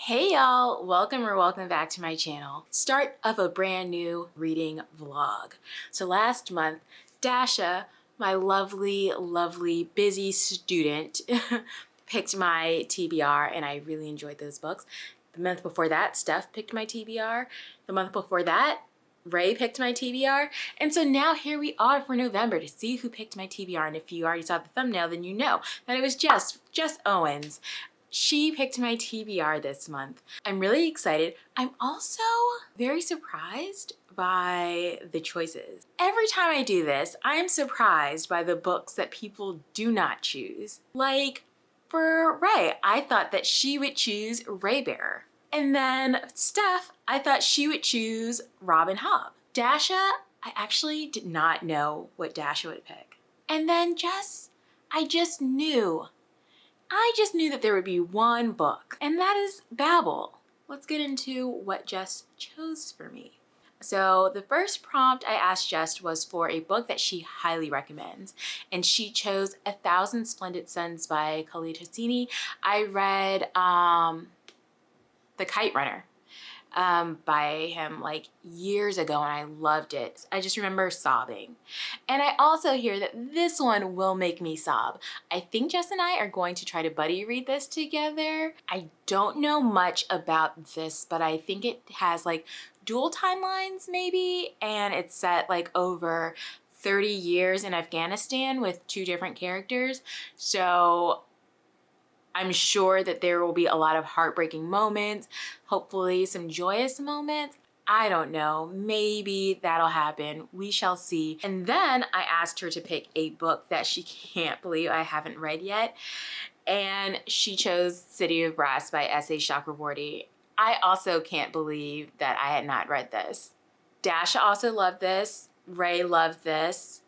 Hey y'all, welcome back to my channel. Start of a brand new reading vlog. So last month, Dasha, my lovely busy student, picked my TBR and I really enjoyed those books. The month before that, Steph picked my TBR. The month before that, Ray picked my TBR. And so now here we are for November to see who picked my TBR. And if you already saw the thumbnail, then you know that it was Jess Owens. She picked my TBR this month. I'm really excited. I'm also very surprised by the choices. Every time I do this, I am surprised by the books that people do not choose. Like for Ray, I thought that she would choose Raybearer. And then Steph, I thought she would choose Robin Hobb. Dasha, I actually did not know what Dasha would pick. And then Jess, I just knew that there would be one book, and that is Babel. Let's get into what Jess chose for me. So the first prompt I asked Jess was for a book that she highly recommends, and she chose 1,000 Splendid Suns by Khalid Hosseini. I read The Kite Runner by him like years ago and I loved it. I just remember sobbing. And I also hear that this one will make me sob. I think Jess and I are going to try to buddy read this together. I don't know much about this, but I think it has like dual timelines maybe, and it's set like over 30 years in Afghanistan with 2 different characters. So I'm sure that there will be a lot of heartbreaking moments, hopefully some joyous moments. I don't know, maybe that'll happen. We shall see. And then I asked her to pick a book that she can't believe I haven't read yet. And she chose City of Brass by S.A. Chakraborty. I also can't believe that I had not read this. Dasha also loved this. Ray loved this.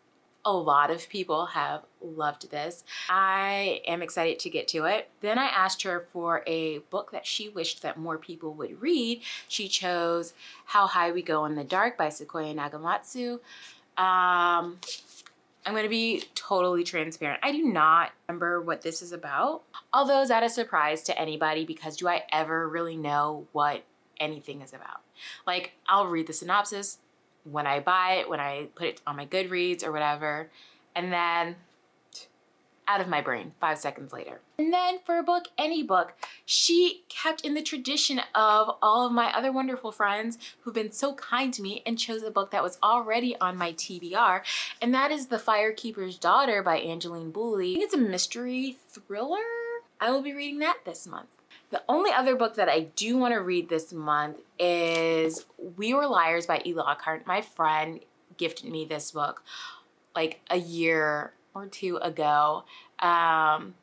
A lot of people have loved this. I am excited to get to it. Then I asked her for a book that she wished that more people would read. She chose How High We Go in the Dark by Sequoia Nagamatsu. I'm gonna be totally transparent. I do not remember what this is about, although is that a surprise to anybody, because do I ever really know what anything is about? Like, I'll read the synopsis when I buy it, when I put it on my Goodreads or whatever, and then out of my brain 5 seconds later. And then for a book, any book, she kept in the tradition of all of my other wonderful friends who've been so kind to me and chose a book that was already on my TBR, and that is The Firekeeper's Daughter by Angeline Booley. I think it's a mystery thriller. I will be reading that this month. The only other book that I do want to read this month is We Were Liars by E. Lockhart. My friend gifted me this book like a year or 2 ago. And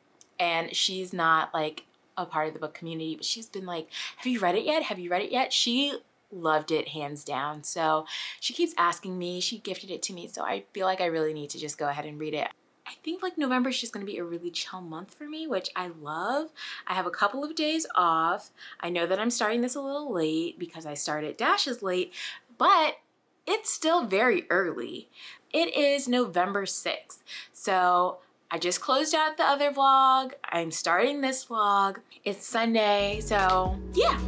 she's not like a part of the book community, but she's been like, have you read it yet? Have you read it yet? She loved it hands down. So she keeps asking me, she gifted it to me. So I feel like I really need to just go ahead and read it. I think like November is just going to be a really chill month for me, which I love. I have a couple of days off. I know that I'm starting this a little late because I started Dasha's late, but it's still very early. It is November 6th. So I just closed out the other vlog. I'm starting this vlog. It's Sunday, so yeah.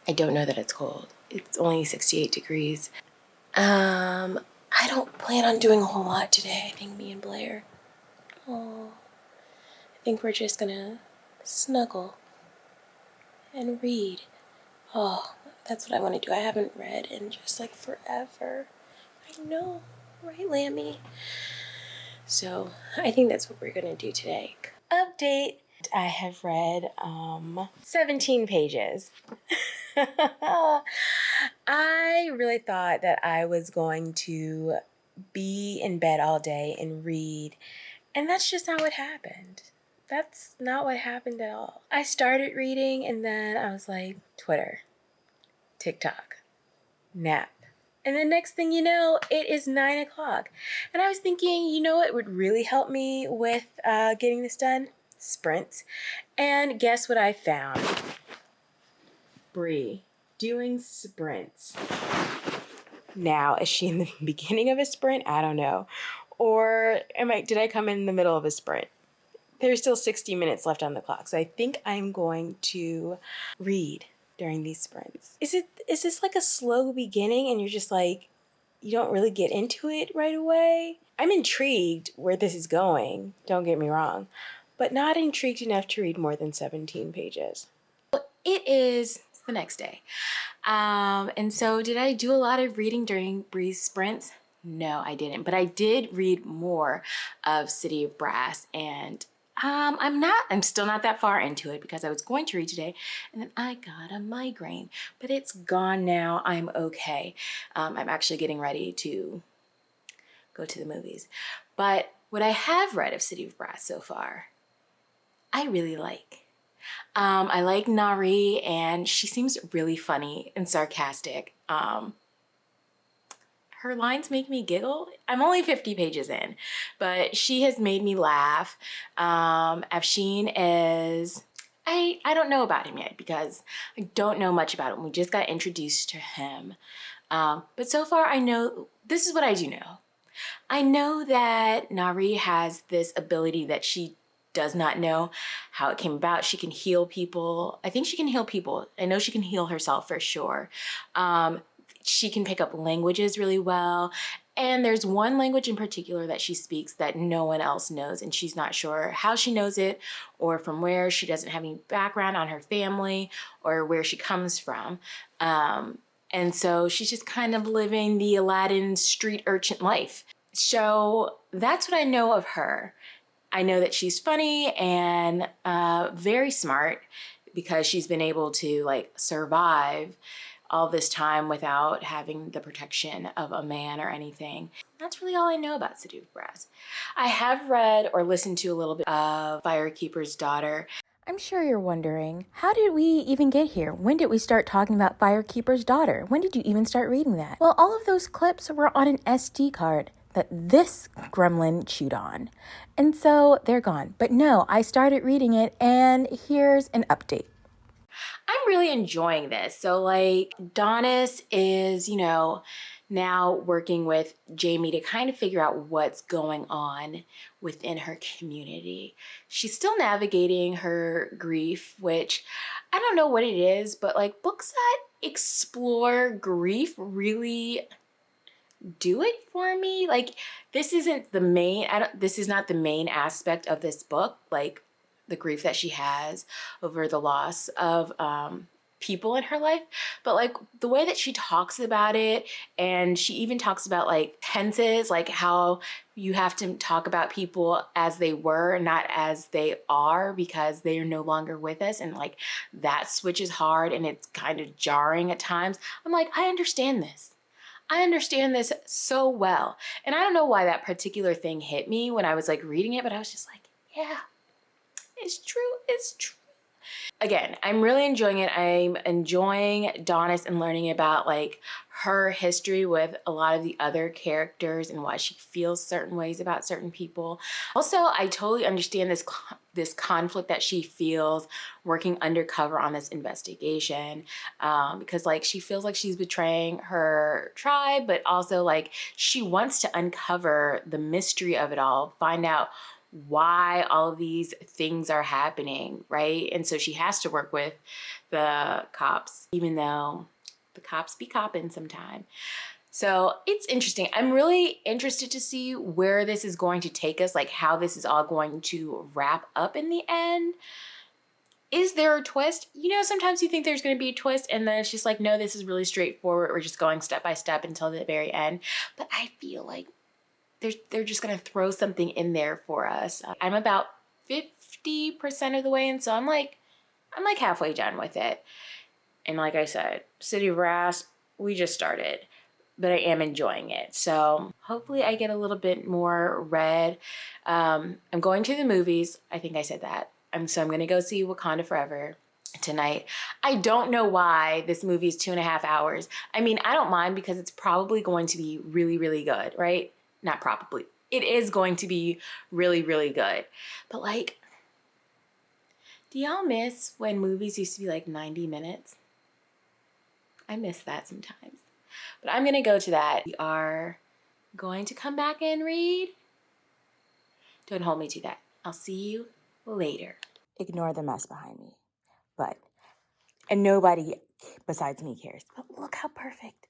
I don't know that it's cold. It's only 68 degrees. I don't plan on doing a whole lot today. I think me and Blair. Oh, I think we're just gonna snuggle and read. Oh, that's what I want to do. I haven't read in just like forever. I know, right, Lammy? So I think that's what we're gonna do today. Update. that I have read 17 pages. I really thought that I was going to be in bed all day and read, and that's just not what happened. That's not what happened at all. I started reading and then I was like, Twitter, TikTok, nap. And the next thing you know, it is 9 o'clock. And I was thinking, you know what would really help me with getting this done? Sprints. And guess what I found? Bree doing sprints. Now, is she in the beginning of a sprint? I don't know. Or did I come in the middle of a sprint? There's still 60 minutes left on the clock. So I think I'm going to read during these sprints. Is this like a slow beginning and you're just like, you don't really get into it right away? I'm intrigued where this is going, don't get me wrong, but not intrigued enough to read more than 17 pages. It is the next day. And so did I do a lot of reading during Bree's sprints? No, I didn't, but I did read more of City of Brass, and I'm still not that far into it because I was going to read today and then I got a migraine, but it's gone now. I'm okay. I'm actually getting ready to go to the movies. But what I have read of City of Brass so far, I really like. I like Nari, and she seems really funny and sarcastic. Her lines make me giggle. I'm only 50 pages in, but she has made me laugh. Afshin is, I don't know about him yet because I don't know much about him. We just got introduced to him. But so far I know, this is what I do know. I know that Nari has this ability that she does not know how it came about. She can heal people. I think she can heal people. I know she can heal herself for sure. She can pick up languages really well. And there's one language in particular that she speaks that no one else knows, and she's not sure how she knows it or from where. She doesn't have any background on her family or where she comes from. And so she's just kind of living the Aladdin street urchin life. So that's what I know of her. I know that she's funny and very smart because she's been able to like survive all this time without having the protection of a man or anything. That's really all I know about City of Brass. I have read or listened to a little bit of Firekeeper's Daughter. I'm sure you're wondering, how did we even get here? When did we start talking about Firekeeper's Daughter? When did you even start reading that? Well, all of those clips were on an SD card that this gremlin chewed on. And so they're gone. But no, I started reading it, and here's an update. I'm really enjoying this. So like Donis is, now working with Jamie to kind of figure out what's going on within her community. She's still navigating her grief, which I don't know what it is, but like books that explore grief really do it for me. Like this isn't the main, this is not the main aspect of this book, like the grief that she has over the loss of people in her life, but like the way that she talks about it, and she even talks about like tenses, like how you have to talk about people as they were, not as they are, because they are no longer with us, and like that switch is hard and it's kind of jarring at times. I'm like, I understand this. I understand this so well. And I don't know why that particular thing hit me when I was like reading it, but I was just like, yeah, it's true, it's true. Again, I'm really enjoying it. I'm enjoying Donis and learning about like her history with a lot of the other characters and why she feels certain ways about certain people. Also, I totally understand this conflict that she feels working undercover on this investigation, because like she feels like she's betraying her tribe, but also like she wants to uncover the mystery of it all, find out why all of these things are happening, right? And so she has to work with the cops, even though the cops be copping sometime. So it's interesting. I'm really interested to see where this is going to take us, like how this is all going to wrap up in the end. Is there a twist? Sometimes you think there's going to be a twist and then it's just like, no, this is really straightforward. We're just going step by step until the very end. But I feel like they're just going to throw something in there for us. I'm about 50% of the way in, so I'm like halfway done with it. And like I said, City of Brass, we just started, but I am enjoying it. So hopefully I get a little bit more read. I'm going to the movies. I think I said that. So I'm going to go see Wakanda Forever tonight. I don't know why this movie is 2.5 hours. I mean, I don't mind because it's probably going to be really, really good, right? Not probably. It is going to be really, really good. But like, do y'all miss when movies used to be like 90 minutes? I miss that sometimes. But I'm going to go to that. We are going to come back and read. Don't hold me to that. I'll see you later. Ignore the mess behind me. And nobody besides me cares. But look how perfect.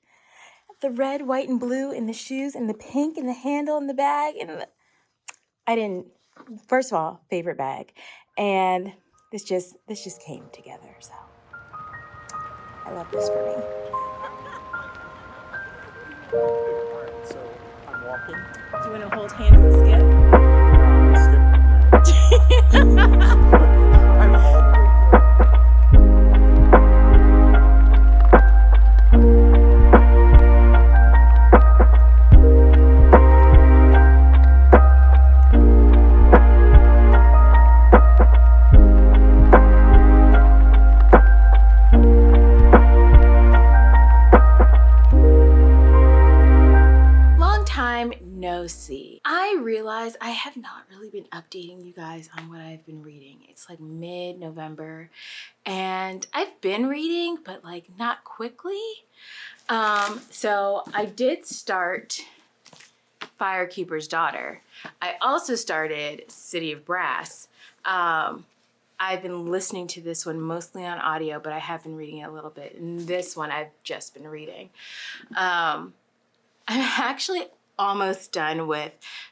The red, white, and blue in the shoes, and the pink, and the handle, and the bag. First of all, favorite bag. And this just came together, so I love this for me. Alright, so I'm walking. Do you want to hold hands and skip? I'm all the way through. No see. I realize I have not really been updating you guys on what I've been reading. It's like mid-November and I've been reading, but like not quickly. So I did start Firekeeper's Daughter. I also started City of Brass. I've been listening to this one mostly on audio, but I have been reading it a little bit. And this one I've just been reading. I'm actually almost done with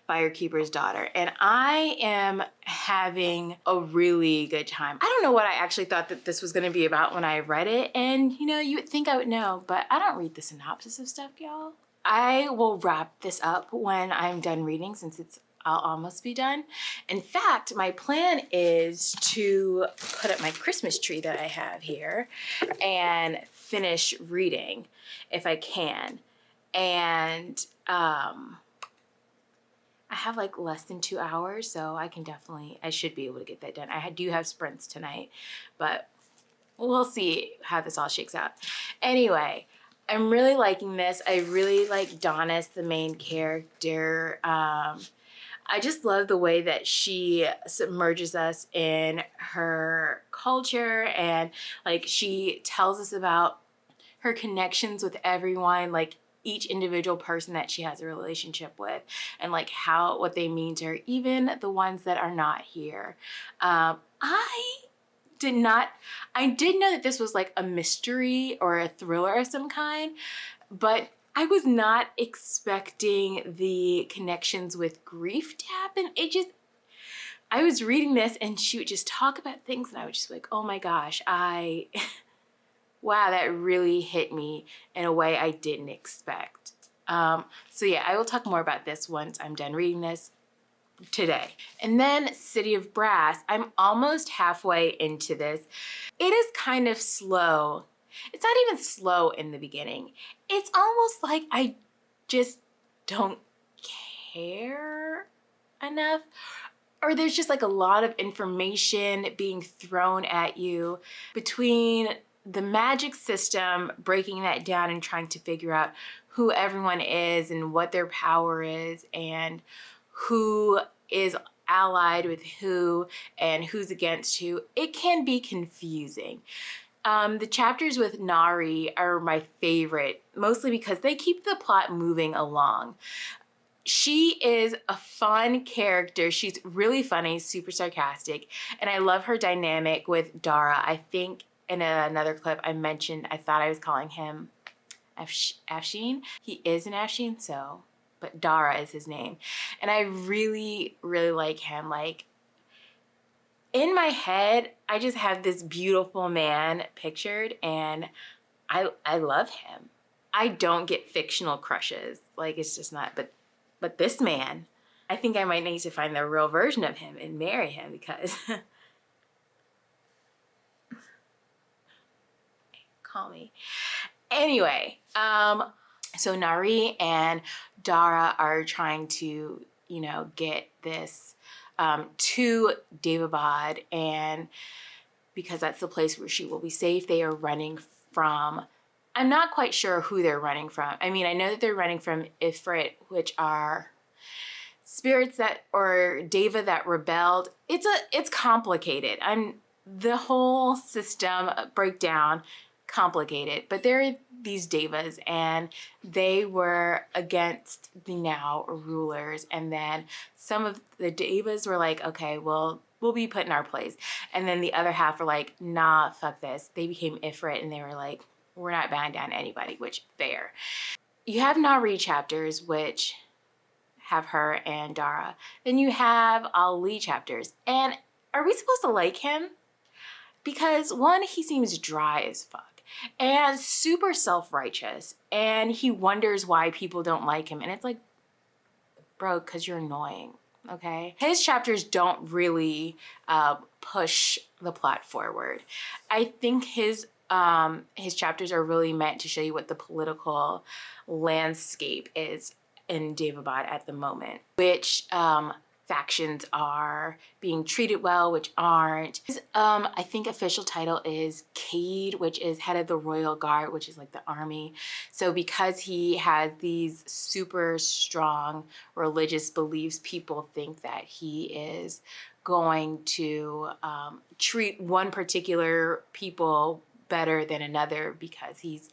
Firekeeper's Daughter, and I am having a really good time. I don't know what I actually thought that this was going to be about when I read it, and you know, you would think I would know, but I don't read the synopsis of stuff, y'all. I will wrap this up when I'm done reading, since I'll almost be done. In fact, my plan is to put up my Christmas tree that I have here and finish reading if I can. And I have like less than 2 hours, so I should be able to get that done. I do have sprints tonight, but we'll see how this all shakes out. Anyway, I'm really liking this. I really like Donna's the main character. I just love the way that she submerges us in her culture, and like she tells us about her connections with everyone, like each individual person that she has a relationship with, and like what they mean to her, even the ones that are not here. I did know that this was like a mystery or a thriller of some kind, but I was not expecting the connections with grief to happen. I was reading this and she would just talk about things and I would just be like, oh my gosh, wow, that really hit me in a way I didn't expect. So yeah, I will talk more about this once I'm done reading this today. And then City of Brass, I'm almost halfway into this. It is kind of slow. It's not even slow in the beginning. It's almost like I just don't care enough. Or there's just like a lot of information being thrown at you between the magic system, breaking that down and trying to figure out who everyone is and what their power is and who is allied with who and who's against who. It can be confusing. The chapters with Nari are my favorite, mostly because they keep the plot moving along. She is a fun character. She's really funny, super sarcastic, and I love her dynamic with Dara. I think in another clip I mentioned I thought I was calling him Afshin. He is an Afshin, but Dara is his name. And I really, really like him. Like, in my head, I just have this beautiful man pictured, and I love him. I don't get fictional crushes. Like, it's just not, but this man, I think I might need to find the real version of him and marry him because call me. Anyway, so Nari and Dara are trying to, you know, get this to Daevabad, and because that's the place where she will be safe, they are running from, I'm not quite sure who they're running from. I mean, I know that they're running from Ifrit, which are spirits that, or Deva that rebelled. It's complicated. The whole system breakdown complicated, but there are these Devas and they were against the now rulers, and then some of the Devas were like, okay, well, we'll be put in our place, and then the other half were like, nah, fuck this. They became Ifrit and they were like, we're not bowing down to anybody, which fair. You have Nari chapters, which have her and Dara. Then you have Ali chapters, and are we supposed to like him? Because one, he seems dry as fuck and super self-righteous, and he wonders why people don't like him, and it's like, bro, because you're annoying, okay? His chapters don't really push the plot forward. I think his chapters are really meant to show you what the political landscape is in Daevabad at the moment, which factions are being treated well, which aren't. I think official title is Cade, which is head of the Royal Guard, which is like the army. So because he has these super strong religious beliefs, people think that he is going to treat one particular people better than another because he's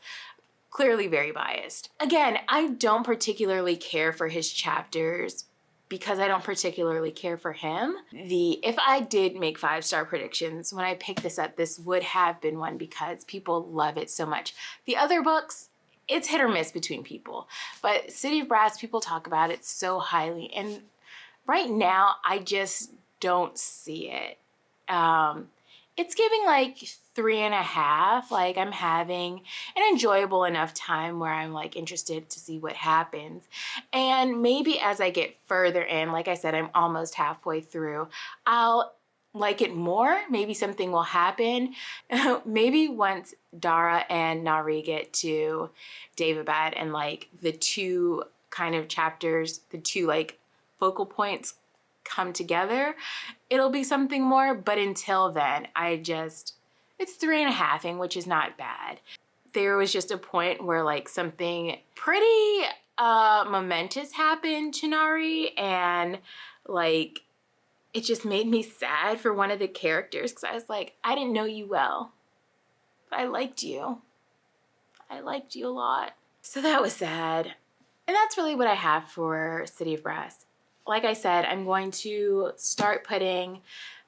clearly very biased. Again, I don't particularly care for his chapters because I don't particularly care for him. If I did make 5-star predictions, when I picked this up, this would have been one because people love it so much. The other books, it's hit or miss between people, but City of Brass, people talk about it so highly, and right now I just don't see it. It's giving like 3.5. Like, I'm having an enjoyable enough time where I'm like interested to see what happens. And maybe as I get further in, like I said, I'm almost halfway through, I'll like it more. Maybe something will happen. Maybe once Dara and Nari get to Daevabad and like the two kind of chapters, the two like focal points come together, it'll be something more. But until then, it's 3.5, which is not bad. There was just a point where like something pretty momentous happened to Nari, and like it just made me sad for one of the characters because I was like, I didn't know you well, but I liked you. I liked you a lot. So that was sad. And that's really what I have for City of Brass. Like I said, I'm going to start putting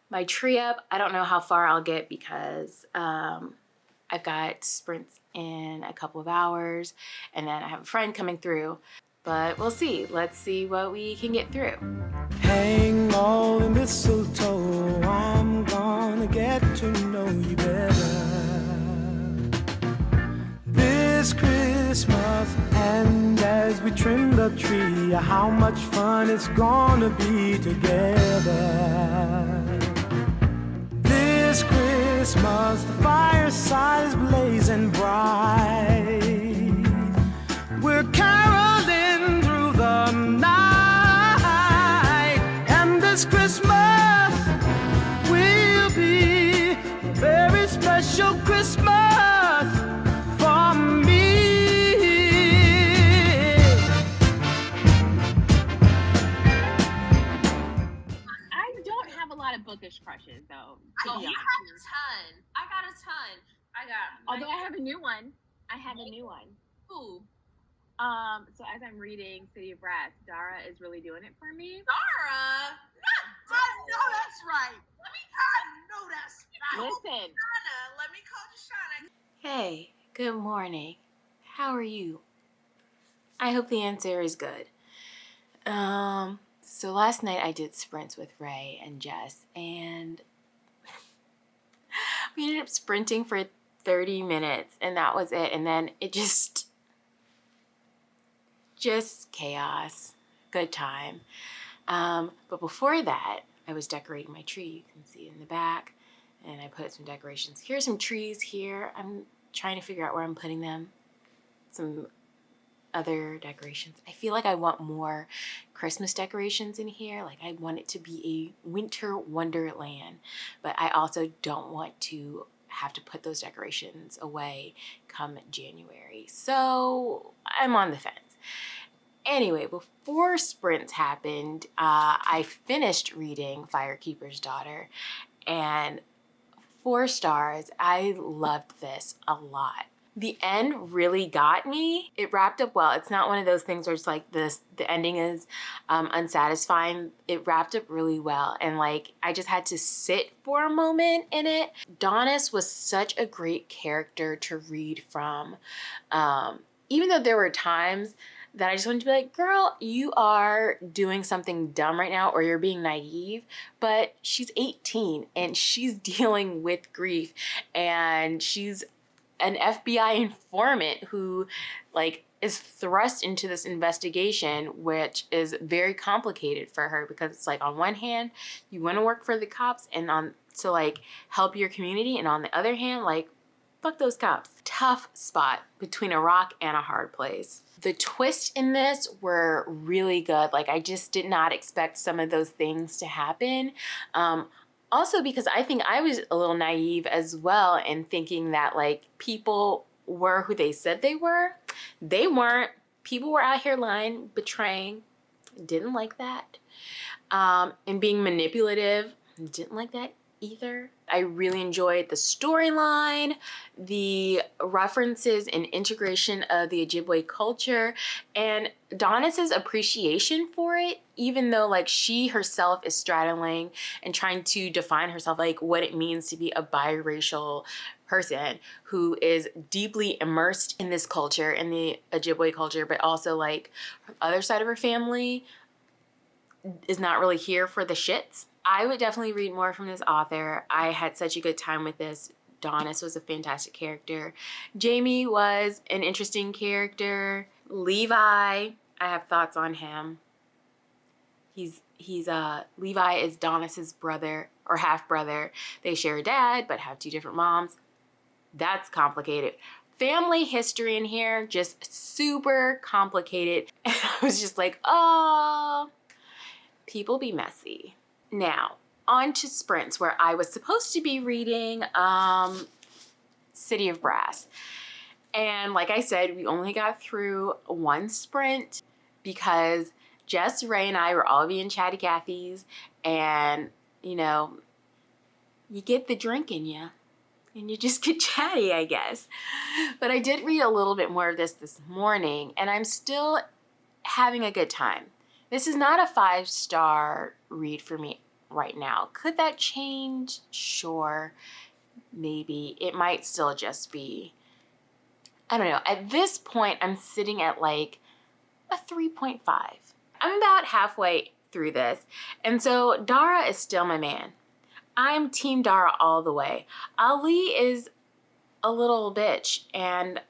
my tree up. I don't know how far I'll get because I've got sprints in a couple of hours, and then I have a friend coming through, but we'll see. Let's see what we can get through. Hang all the mistletoe, I'm gonna get to know you better this Christmas. And as we trim the tree, how much fun it's gonna be together this Christmas. The fireside is blazing bright, we're caroling through the night, and this Christmas will be a very special Christmas for me. I don't have a lot of bookish crushes though. Oh, you have a ton. I got a ton. Although I have a new one. Who? So as I'm reading City of Brass, Dara is really doing it for me. Dara? I know that's right. Listen. Shauna. Let me call Shauna. Hey, good morning. How are you? I hope the answer is good. So last night I did sprints with Ray and Jess, and we ended up sprinting for 30 minutes, and that was it. And then it just chaos. Good time. But before that, I was decorating my tree. You can see in the back, and I put some decorations. Here's some trees here. I'm trying to figure out where I'm putting them. Some other decorations. I feel like I want more Christmas decorations in here. Like I want it to be a winter wonderland, but I also don't want to have to put those decorations away come January. So I'm on the fence. Anyway, before sprints happened, I finished reading Firekeeper's Daughter, and 4 stars. I loved this a lot. The end really got me. It wrapped up well. It's not one of those things where it's like this, the ending is unsatisfying. It wrapped up really well. And like, I just had to sit for a moment in it. Donis was such a great character to read from. Even though there were times that I just wanted to be like, girl, you are doing something dumb right now, or you're being naive, but she's 18 and she's dealing with grief, and she's an FBI informant who like is thrust into this investigation, which is very complicated for her, because it's like, on one hand, you want to work for the cops and to like help your community, and on the other hand, like, fuck those cops. Tough spot between a rock and a hard place. The twists in this were really good. Like, I just did not expect some of those things to happen. Also because I think I was a little naive as well in thinking that like people were who they said they were. They weren't. People were out here lying, betraying. Didn't like that. And being manipulative. Didn't like that either. I really enjoyed the storyline, the references and integration of the Ojibwe culture, and Donis's appreciation for it, even though like she herself is straddling and trying to define herself, like what it means to be a biracial person who is deeply immersed in this culture, in the Ojibwe culture, but also like her other side of her family is not really here for the shits. I would definitely read more from this author. I had such a good time with this. Donis was a fantastic character. Jamie was an interesting character. Levi, I have thoughts on him. Levi is Donis's brother or half brother. They share a dad but have 2 different moms. That's complicated. Family history in here, just super complicated. And I was just like, oh, people be messy. Now, on to sprints, where I was supposed to be reading City of Brass. And like I said, we only got through 1 sprint because Jess, Ray, and I were all being chatty Cathy's, and you know, you get the drink in you and you just get chatty, I guess. But I did read a little bit more of this morning, and I'm still having a good time. This is not a 5-star read for me right now. Could that change? Sure, maybe. It might still just be, I don't know. At this point, I'm sitting at like a 3.5. I'm about halfway through this, and so Dara is still my man. I'm Team Dara all the way. Ali is a little bitch, and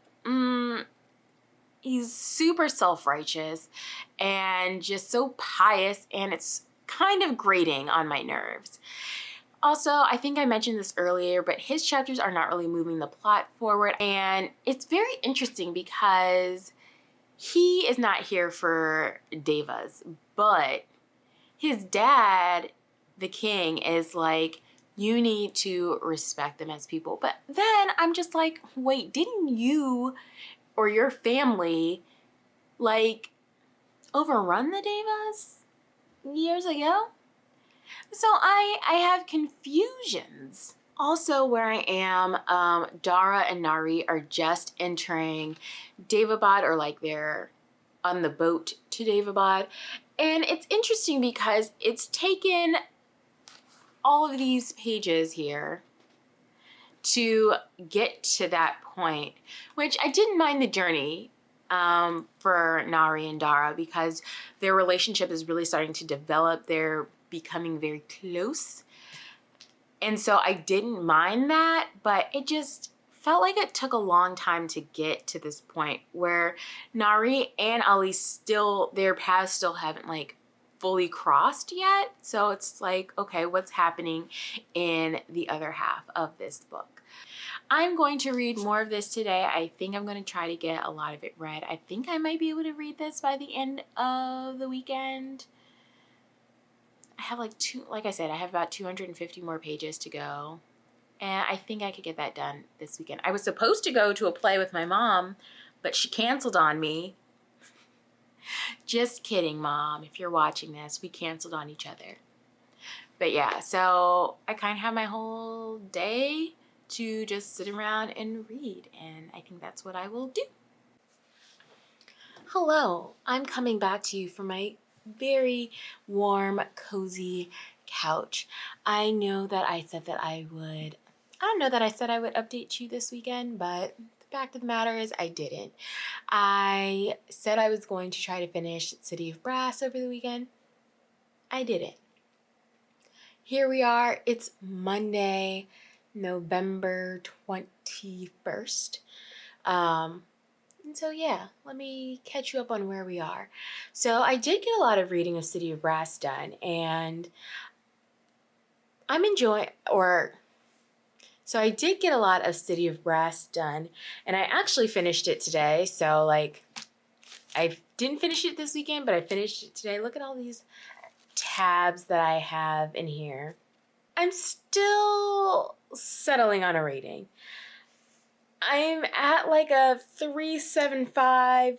he's super self-righteous and just so pious, and it's kind of grating on my nerves. Also, I think I mentioned this earlier, but his chapters are not really moving the plot forward, and it's very interesting because he is not here for devas, but his dad, the king, is like, you need to respect them as people. But then I'm just like, wait, didn't you or your family like overrun the devas years ago? So I have confusions. Also, where I am, Dara and Nari are just entering Davabad, or like they're on the boat to Davabad. And it's interesting because it's taken all of these pages here to get to that point, which I didn't mind the journey for Nari and Dara, because their relationship is really starting to develop. They're becoming very close. And so I didn't mind that, but it just felt like it took a long time to get to this point where Nari and Ali still, their paths still haven't like fully crossed yet. So it's like, okay, what's happening in the other half of this book? I'm going to read more of this today. I think I'm going to try to get a lot of it read. I think I might be able to read this by the end of the weekend. I have like I said, I have about 250 more pages to go. And I think I could get that done this weekend. I was supposed to go to a play with my mom, but she canceled on me. Just kidding, Mom. If you're watching this, we canceled on each other. But yeah, so I kind of have my whole day to just sit around and read, and I think that's what I will do. Hello, I'm coming back to you from my very warm, cozy couch. I know that I said that I would, I don't know that I said I would update you this weekend, but the fact of the matter is I didn't. I said I was going to try to finish City of Brass over the weekend. I didn't. Here we are. It's Monday, November 21st. And so yeah, let me catch you up on where we are. So I did get a lot of reading of City of Brass done, and I'm enjoying, so I did get a lot of City of Brass done, and I actually finished it today. So like, I didn't finish it this weekend, but I finished it today. Look at all these tabs that I have in here. I'm still settling on a rating. I'm at like a 3.75/4.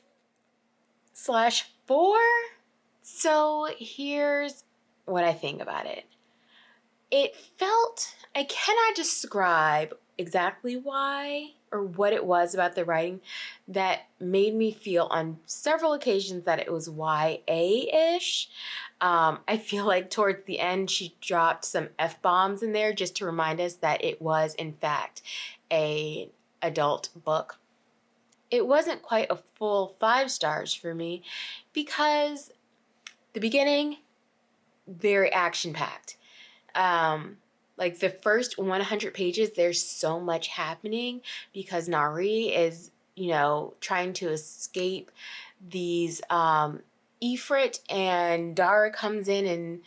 So here's what I think about it. It felt, I cannot describe exactly why or what it was about the writing that made me feel on several occasions that it was YA-ish. I feel like towards the end she dropped some F-bombs in there just to remind us that it was in fact an adult book. It wasn't quite a full 5 stars for me because the beginning, very action-packed. Like the first 100 pages, there's so much happening because Nari is, trying to escape these Ifrit, and Dara comes in and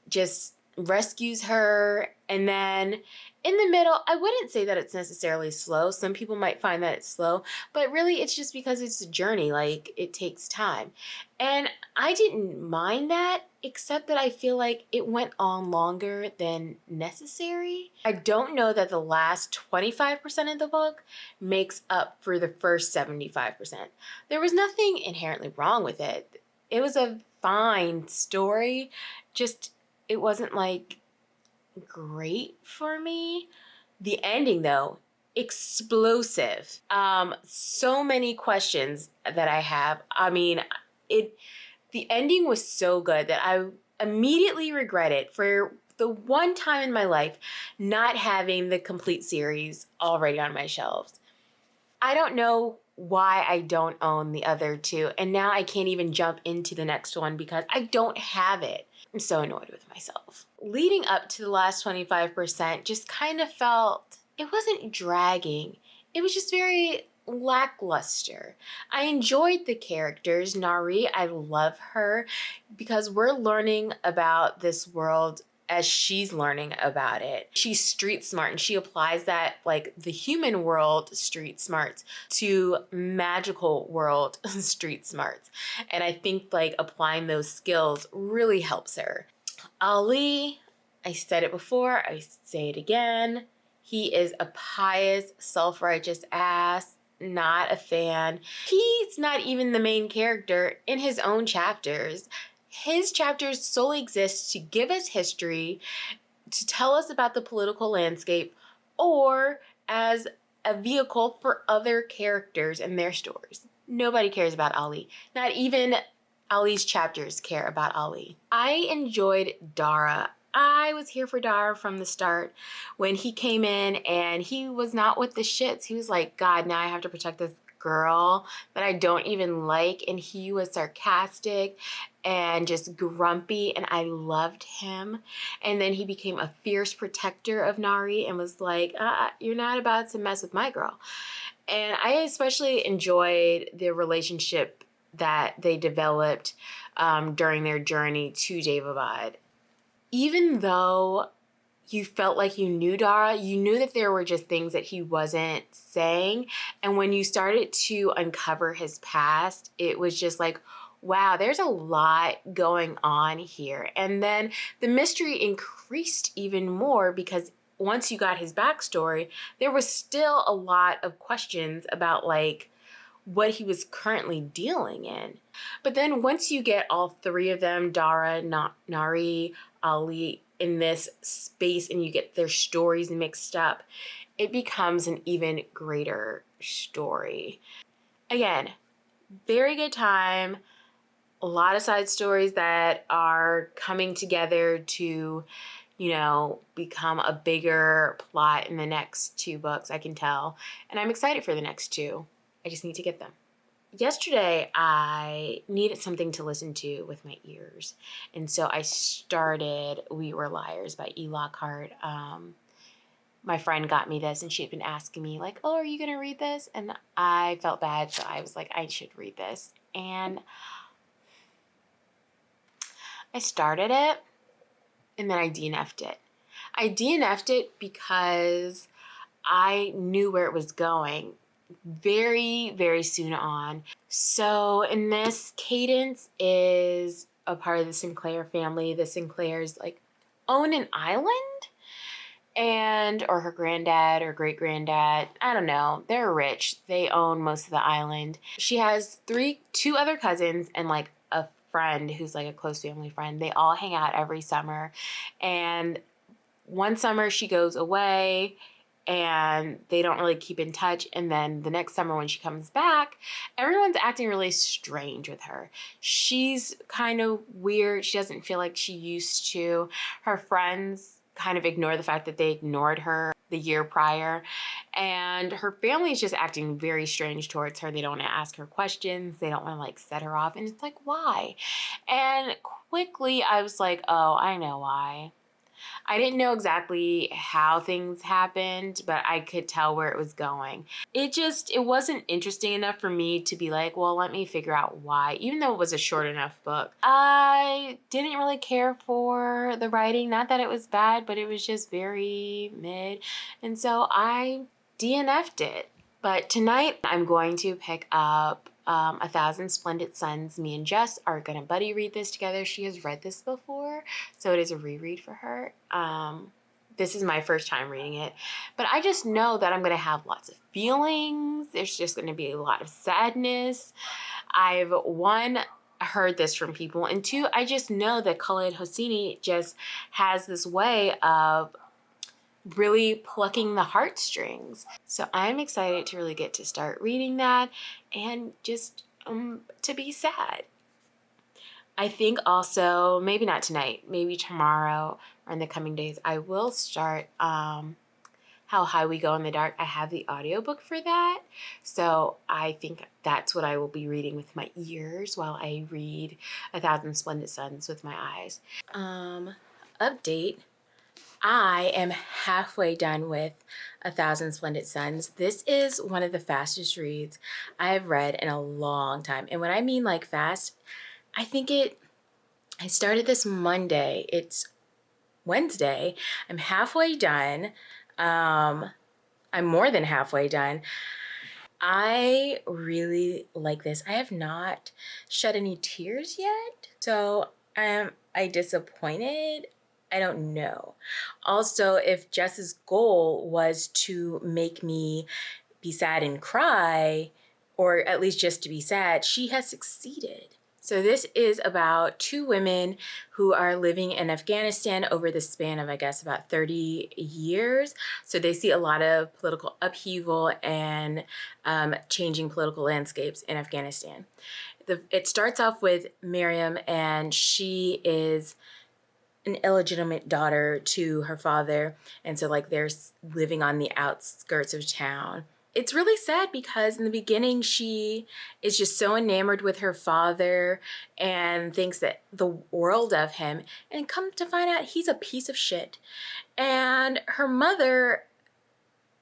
just rescues her. And then in the middle, I wouldn't say that it's necessarily slow. Some people might find that it's slow, but really it's just because it's a journey. Like, it takes time. And I didn't mind that, except that I feel like it went on longer than necessary. I don't know that the last 25% of the book makes up for the first 75%. There was nothing inherently wrong with it. It was a fine story, just it wasn't like great for me. The ending though, explosive. So many questions that I have. I mean, the ending was so good that I immediately regretted for the one time in my life not having the complete series already on my shelves. I don't know why I don't own the other 2, and now I can't even jump into the next one because I don't have it. I'm so annoyed with myself. Leading up to the last 25% just kind of felt, it wasn't dragging. It was just very lackluster. I enjoyed the characters. Nari, I love her because we're learning about this world as she's learning about it. She's street smart, and she applies that, like the human world street smarts to magical world street smarts. And I think like applying those skills really helps her. Ali, I said it before, I say it again. He is a pious, self-righteous ass. Not a fan. He's not even the main character in his own chapters. His chapters solely exist to give us history, to tell us about the political landscape, or as a vehicle for other characters and their stories. Nobody cares about Ali. Not even Ali's chapters care about Ali. I enjoyed Dara. I was here for Dara from the start. When he came in and he was not with the shits, he was like, God, now I have to protect this girl that I don't even like. And he was sarcastic and just grumpy, and I loved him. And then he became a fierce protector of Nari and was like, you're not about to mess with my girl. And I especially enjoyed the relationship that they developed during their journey to Daevabad. Even though you felt like you knew Dara, you knew that there were just things that he wasn't saying. And when you started to uncover his past, it was just like, wow, there's a lot going on here. And then the mystery increased even more because once you got his backstory, there was still a lot of questions about like what he was currently dealing in. But then once you get all three of them, Dara, Nari, Ali, in this space and you get their stories mixed up, it becomes an even greater story. Again, very good time. A lot of side stories that are coming together to, you know, become a bigger plot in the next two books, I can tell. And I'm excited for the next two. I just need to get them. Yesterday, I needed something to listen to with my ears. And so I started We Were Liars by E. Lockhart. My friend got me this and she had been asking me like, oh, are you going to read this? And I felt bad. So I was like, I should read this. And I started it and then I DNF'd it. I DNF'd it because I knew where it was going very, very soon on. So in this, Cadence is a part of the Sinclair family. The Sinclairs like own an island, and or her granddad or great granddad, I don't know, they're rich. They own most of the island. She has two other cousins and like a friend who's like a close family friend. They all hang out every summer, and one summer she goes away and they don't really keep in touch. And then the next summer when she comes back, everyone's acting really strange with her. She's kind of weird. She doesn't feel like she used to. Her friends kind of ignore the fact that they ignored her the year prior. And her family is just acting very strange towards her. They don't want to ask her questions. They don't want to like set her off. And it's like, why? And quickly I was like, oh, I know why. I didn't know exactly how things happened, but I could tell where it was going. It wasn't interesting enough for me to be like, well, let me figure out why, even though it was a short enough book. I didn't really care for the writing. Not that it was bad, but it was just very mid. And so I DNF'd it. But tonight I'm going to pick up A Thousand Splendid Suns. Me and Jess are going to buddy read this together. She has read this before, so it is a reread for her. This is my first time reading it, but I just know that I'm going to have lots of feelings. There's just going to be a lot of sadness. I've, one, heard this from people, and two, I just know that Khaled Hosseini just has this way of really plucking the heartstrings. So I'm excited to really get to start reading that and just to be sad. I think also, maybe not tonight, maybe tomorrow or in the coming days, I will start How High We Go in the Dark. I have the audiobook for that. So I think that's what I will be reading with my ears while I read A Thousand Splendid Suns with my eyes. Update. I am halfway done with A Thousand Splendid Suns. This is one of the fastest reads I have read in a long time. And when I mean like fast, I started this Monday. It's Wednesday. I'm halfway done. I'm more than halfway done. I really like this. I have not shed any tears yet. So am I disappointed? I don't know. Also, if Jess's goal was to make me be sad and cry, or at least just to be sad, she has succeeded. So this is about two women who are living in Afghanistan over the span of, I guess, about 30 years. So they see a lot of political upheaval and changing political landscapes in Afghanistan. It starts off with Miriam, and she is an illegitimate daughter to her father, and so like they're living on the outskirts of town. It's really sad because in the beginning she is just so enamored with her father and thinks that the world of him, and come to find out he's a piece of shit. And her mother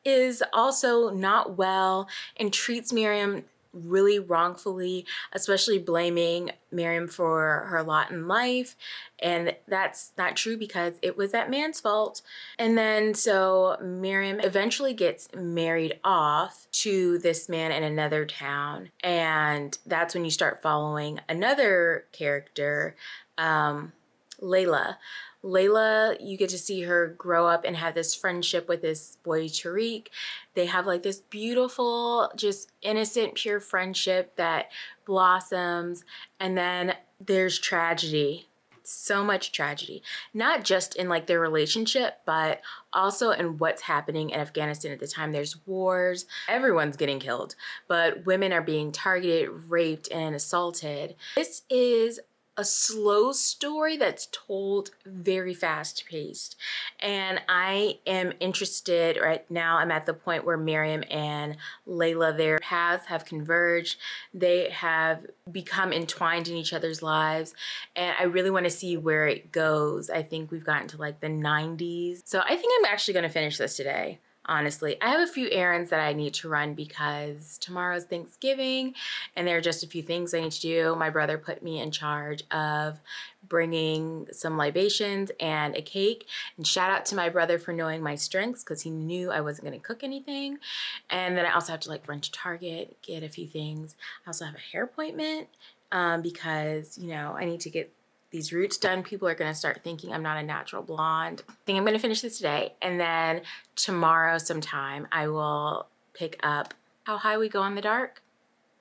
is also not well and treats Miriam really wrongfully, especially blaming Miriam for her lot in life. And that's not true because it was that man's fault. And then so Miriam eventually gets married off to this man in another town. And that's when you start following another character, Layla. Layla, you get to see her grow up and have this friendship with this boy, Tariq. They have like this beautiful, just innocent, pure friendship that blossoms. And then there's tragedy. So much tragedy, not just in like their relationship, but also in what's happening in Afghanistan at the time. There's wars, everyone's getting killed, but women are being targeted, raped, and assaulted. This is a slow story that's told very fast paced. And I am interested right now. I'm at the point where Miriam and Layla, their paths have converged. They have become entwined in each other's lives. And I really want to see where it goes. I think we've gotten to like the 90s. So I think I'm actually going to finish this today. Honestly, I have a few errands that I need to run because tomorrow's Thanksgiving and there are just a few things I need to do. My brother put me in charge of bringing some libations and a cake. And shout out to my brother for knowing my strengths because he knew I wasn't going to cook anything. And then I also have to like run to Target, get a few things. I also have a hair appointment because, you know, I need to get these roots done. People are going to start thinking I'm not a natural blonde. I think I'm going to finish this today. And then tomorrow sometime I will pick up How High We Go in the Dark.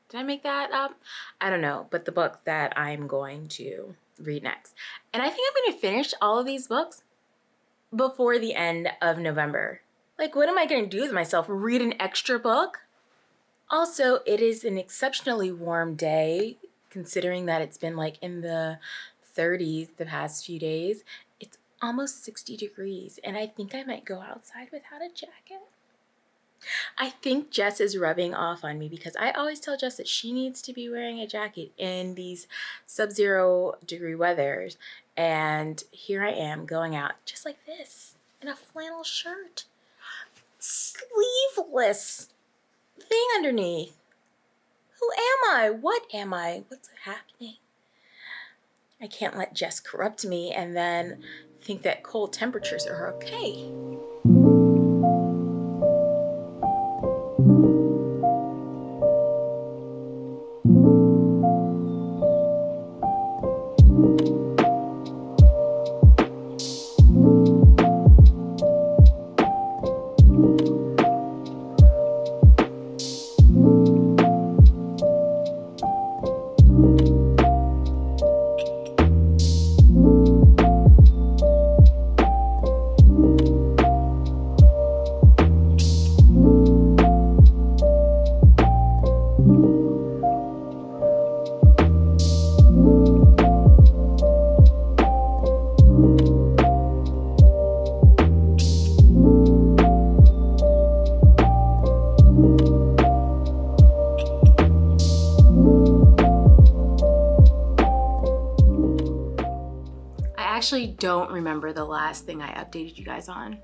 Did I make that up? I don't know, but the book that I'm going to read next. And I think I'm going to finish all of these books before the end of November. Like, what am I going to do with myself? Read an extra book? Also, it is an exceptionally warm day considering that it's been like in the 30s the past few days. It's almost 60 degrees and I think I might go outside without a jacket. I think Jess is rubbing off on me because I always tell Jess that she needs to be wearing a jacket in these sub-zero degree weathers. And here I am going out just like this in a flannel shirt. Sleeveless thing underneath. Who am I? What am I? What's happening? I can't let Jess corrupt me and then think that cold temperatures are okay. Actually don't remember the last thing I updated you guys on.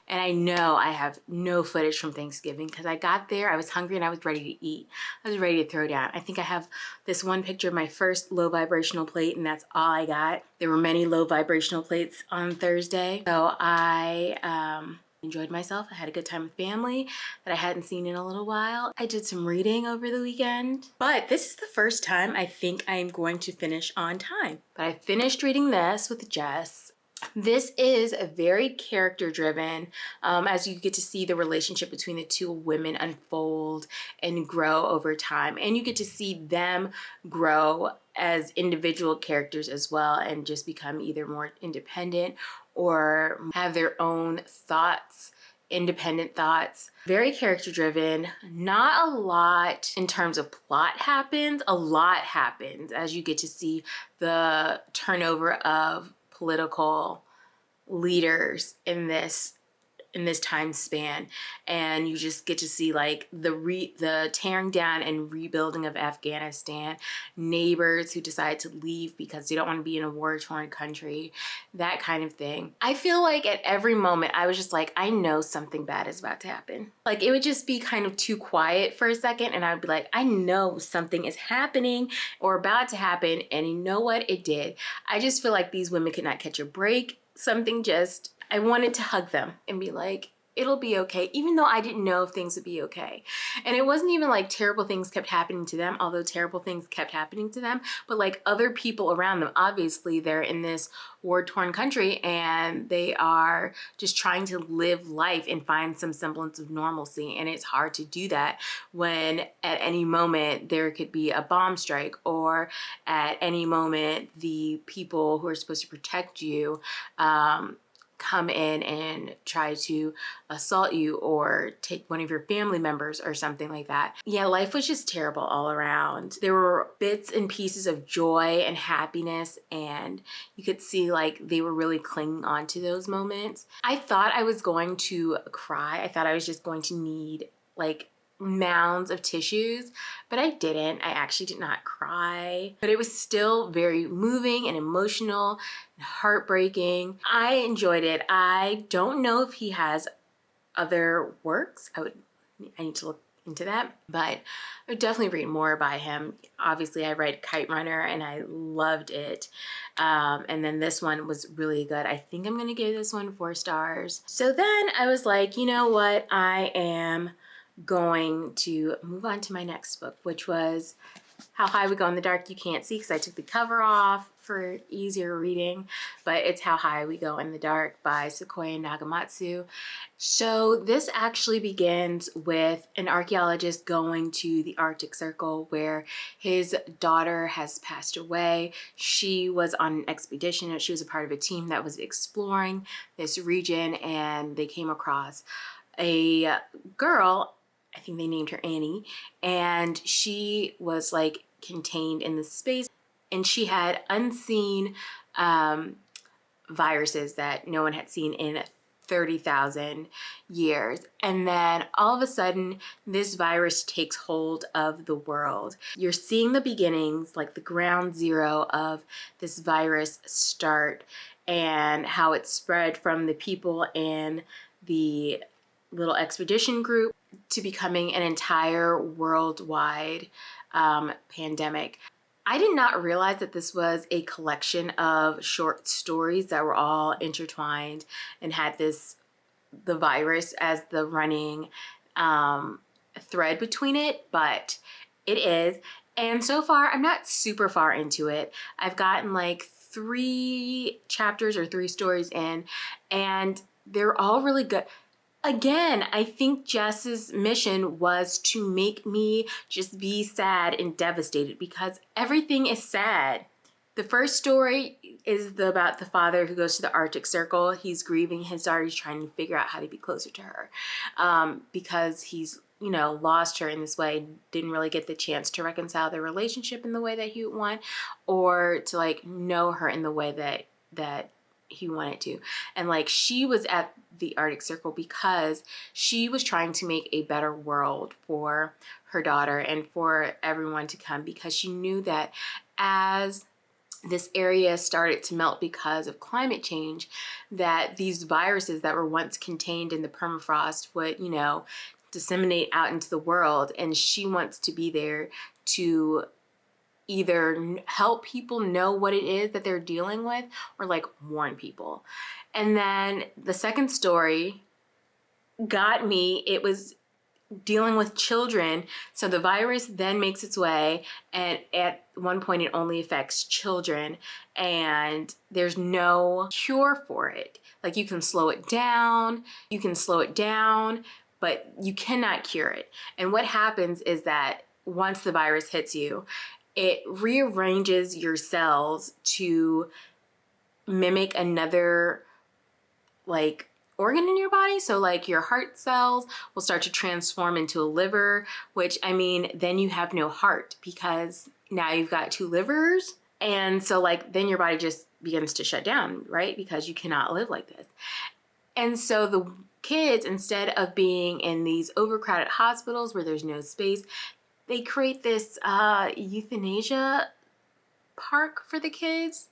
And I know I have no footage from Thanksgiving because I got there, I was hungry and I was ready to eat. I was ready to throw down. I think I have this one picture of my first low vibrational plate and that's all I got. There were many low vibrational plates on Thursday. So I enjoyed myself. I had a good time with family that I hadn't seen in a little while. I did some reading over the weekend, but this is the first time I think I'm going to finish on time. But I finished reading this with Jess. This is a very character driven, as you get to see the relationship between the two women unfold and grow over time. And you get to see them grow as individual characters as well and just become either more independent or have their own thoughts, independent thoughts. Very character driven. Not a lot in terms of plot happens. A lot happens as you get to see the turnover of political leaders in this in this time span, and you just get to see like the tearing down and rebuilding of Afghanistan, neighbors who decide to leave because they don't want to be in a war-torn country, that kind of thing. I feel like at every moment I was just like, I know something bad is about to happen. Like, it would just be kind of too quiet for a second and I'd be like, I know something is happening or about to happen, and you know what? It did. I just feel like these women could not catch a break. I wanted to hug them and be like, it'll be okay, even though I didn't know if things would be okay. And it wasn't even like terrible things kept happening to them, although terrible things kept happening to them, but like other people around them, obviously they're in this war-torn country and they are just trying to live life and find some semblance of normalcy. And it's hard to do that when at any moment there could be a bomb strike, or at any moment the people who are supposed to protect you come in and try to assault you or take one of your family members or something like that. Yeah, life was just terrible all around. There were bits and pieces of joy and happiness, and you could see like they were really clinging on to those moments. I thought I was going to cry. I thought I was just going to need like mounds of tissues, but I didn't. I actually did not cry, but it was still very moving and emotional and heartbreaking. I enjoyed it. I don't know if he has other works. I need to look into that, but I would definitely read more by him. Obviously I read Kite Runner and I loved it. And then this one was really good. I think I'm gonna give this one 4 stars. So then I was like, you know what? I am going to move on to my next book, which was How High We Go in the Dark You Can't See, because I took the cover off for easier reading, but it's How High We Go in the Dark by Sequoia Nagamatsu. So this actually begins with an archaeologist going to the Arctic Circle where his daughter has passed away. She was on an expedition, and she was a part of a team that was exploring this region, and they came across a girl, I think they named her Annie, and she was like contained in the space, and she had unseen viruses that no one had seen in 30,000 years. And then all of a sudden, this virus takes hold of the world. You're seeing the beginnings, like the ground zero of this virus start, and how it spread from the people in the little expedition group to becoming an entire worldwide pandemic. I did not realize that this was a collection of short stories that were all intertwined and had the virus as the running thread between it, but it is. And so far, I'm not super far into it. I've gotten like 3 chapters or 3 stories in, and they're all really good. Again, I think Jess's mission was to make me just be sad and devastated, because everything is sad. The first story is about the father who goes to the Arctic Circle. He's grieving his daughter. He's trying to figure out how to be closer to her because he's, lost her in this way, didn't really get the chance to reconcile their relationship in the way that he would want, or to like know her in the way that he wanted to. And like, she was at the Arctic Circle because she was trying to make a better world for her daughter and for everyone to come, because she knew that as this area started to melt because of climate change, that these viruses that were once contained in the permafrost would, disseminate out into the world. And she wants to be there to either help people know what it is that they're dealing with, or like warn people. And then the second story got me. It was dealing with children. So the virus then makes its way, and at one point it only affects children, and there's no cure for it. Like, you can slow it down, but you cannot cure it. And what happens is that once the virus hits you, it rearranges your cells to mimic another like organ in your body. So like your heart cells will start to transform into a liver, which, I mean, then you have no heart because now you've got 2 livers. And so like, then your body just begins to shut down, right? Because you cannot live like this. And so kids, instead of being in these overcrowded hospitals where there's no space, they create this euthanasia park for the kids.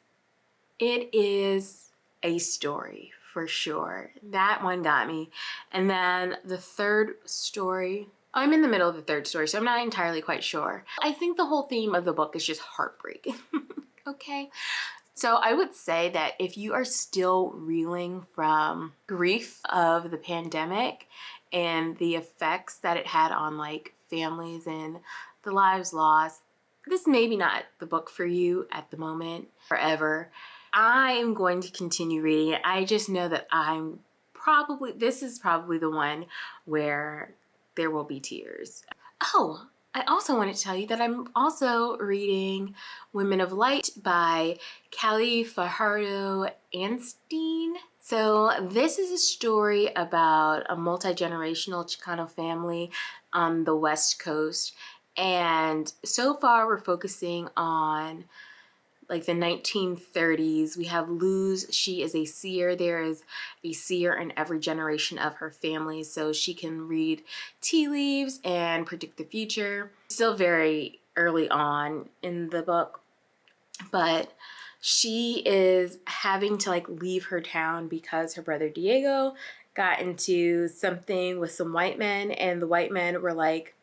It is a story for sure. That one got me. And then the third story, I'm in the middle of the third story, so I'm not entirely quite sure. I think the whole theme of the book is just heartbreak. Okay. So I would say that if you are still reeling from grief of the pandemic and the effects that it had on like families and the lives lost, this may be not the book for you at the moment, forever. I am going to continue reading it. I just know that this is probably the one where there will be tears. Oh, I also want to tell you that I'm also reading Women of Light by Callie Fajardo Anstine. So this is a story about a multi-generational Chicano family on the West Coast. And so far we're focusing on like the 1930s. We have Luz. She is a seer. There is a seer in every generation of her family, so she can read tea leaves and predict the future. Still very early on in the book, but she is having to like leave her town because her brother Diego got into something with some white men, and the white men were like,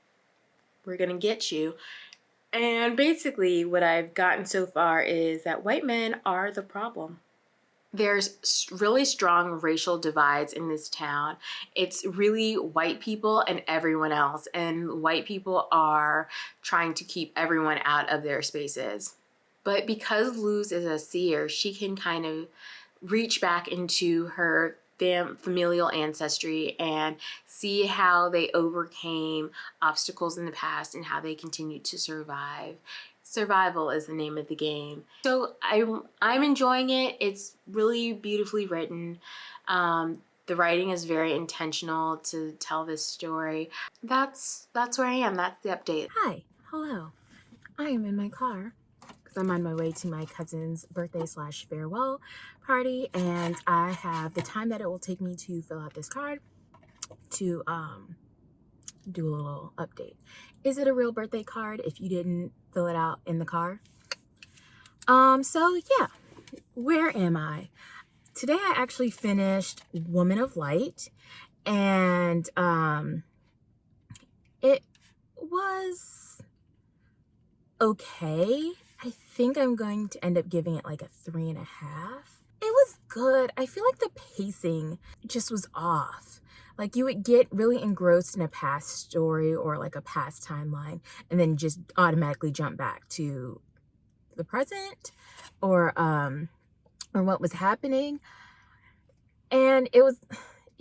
"We're gonna get you." And basically what I've gotten so far is that white men are the problem. There's really strong racial divides in this town. It's really white people and everyone else, and white people are trying to keep everyone out of their spaces. But because Luz is a seer, she can kind of reach back into her familial ancestry and see how they overcame obstacles in the past and how they continue to survive. Survival is the name of the game. So I'm enjoying it. It's really beautifully written. The writing is very intentional to tell this story. That's where I am. That's the update. Hi, hello. I am in my car because I'm on my way to my cousin's birthday / farewell party, and I have the time that it will take me to fill out this card to do a little update. Is it a real birthday card if you didn't fill it out in the car? So yeah, where am I? Today I actually finished Woman of Light, and it was okay. I think I'm going to end up giving it like a 3.5. It was good. I feel like the pacing just was off. Like you would get really engrossed in a past story or like a past timeline and then just automatically jump back to the present or what was happening. And it